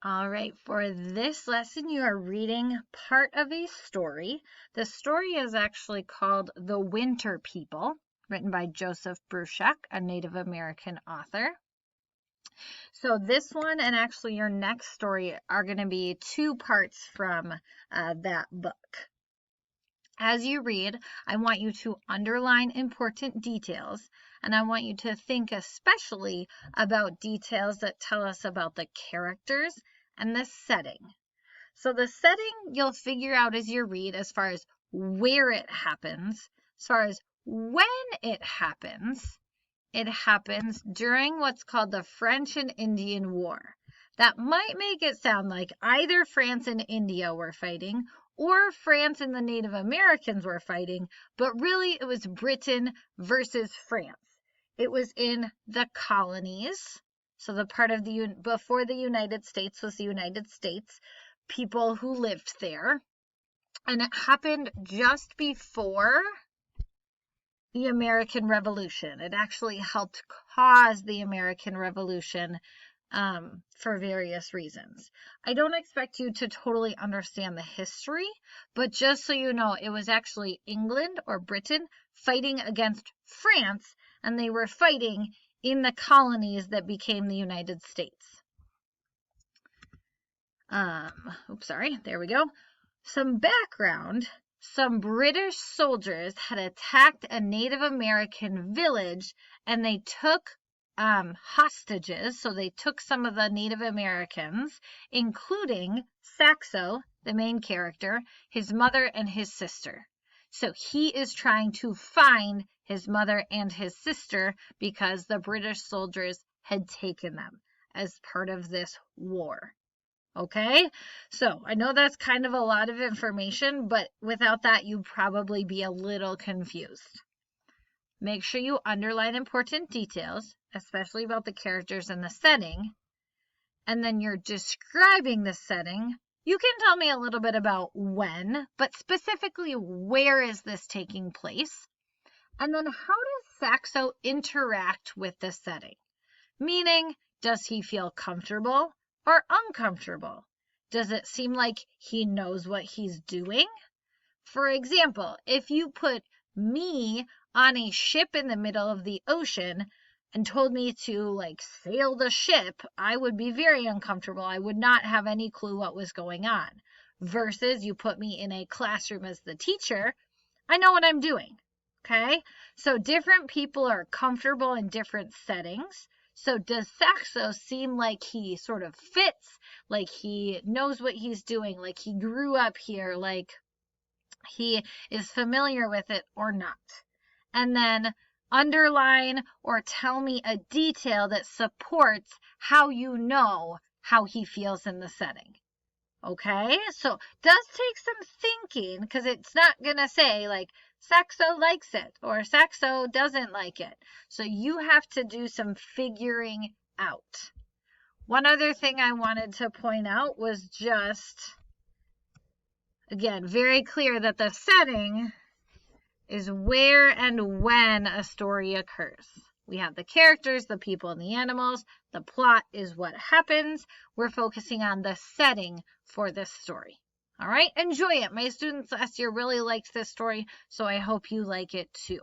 All right, for this lesson, you are reading part of a story. The story is actually called The Winter People, written by Joseph Bruchac, a Native American author. So this one and actually your next story are going to be two parts from that book. As you read, I want you to underline important details, and I want you to think especially about details that tell us about the characters and the setting. So the setting you'll figure out as you read as far as where it happens, as far as when it happens. It happens during what's called the French and Indian War. That might make it sound like either France and India were fighting or France and the Native Americans were fighting, but really it was Britain versus France. It was in the colonies. So the part of before the United States was the United States, people who lived there. And it happened just before the American Revolution. It actually helped cause the American Revolution for various reasons. I don't expect you to totally understand the history, but just so you know, it was actually England or Britain fighting against France, and they were fighting in the colonies that became the United States. There we go. Some background. Some British soldiers had attacked a Native American village, and they took hostages. So they took some of the Native Americans, including Saxo, the main character, his mother, and his sister. So he is trying to find his mother and his sister because the British soldiers had taken them as part of this war. Okay, so I know that's kind of a lot of information, but without that, you'd probably be a little confused. Make sure you underline important details, especially about the characters and the setting. And then you're describing the setting. You can tell me a little bit about when, but specifically where is this taking place? And then how does Saxo interact with the setting? Meaning, does he feel comfortable or uncomfortable? Does it seem like he knows what he's doing? For example, if you put me on a ship in the middle of the ocean and told me to sail the ship, I would be very uncomfortable. I would not have any clue what was going on. Versus you put me in a classroom as the teacher, I know what I'm doing. Okay? So different people are comfortable in different settings. So does Saxo seem like he sort of fits, like he knows what he's doing, like he grew up here, like he is familiar with it or not? And then underline or tell me a detail that supports how you know how he feels in the setting. Okay, so it does take some thinking because it's not going to say Saxo likes it or Saxo doesn't like it. So you have to do some figuring out. One other thing I wanted to point out was just, again, very clear that the setting is where and when a story occurs. We have the characters, the people, and the animals. The plot is what happens. We're focusing on the setting for this story. All right, enjoy it. My students last year really liked this story, so I hope you like it too.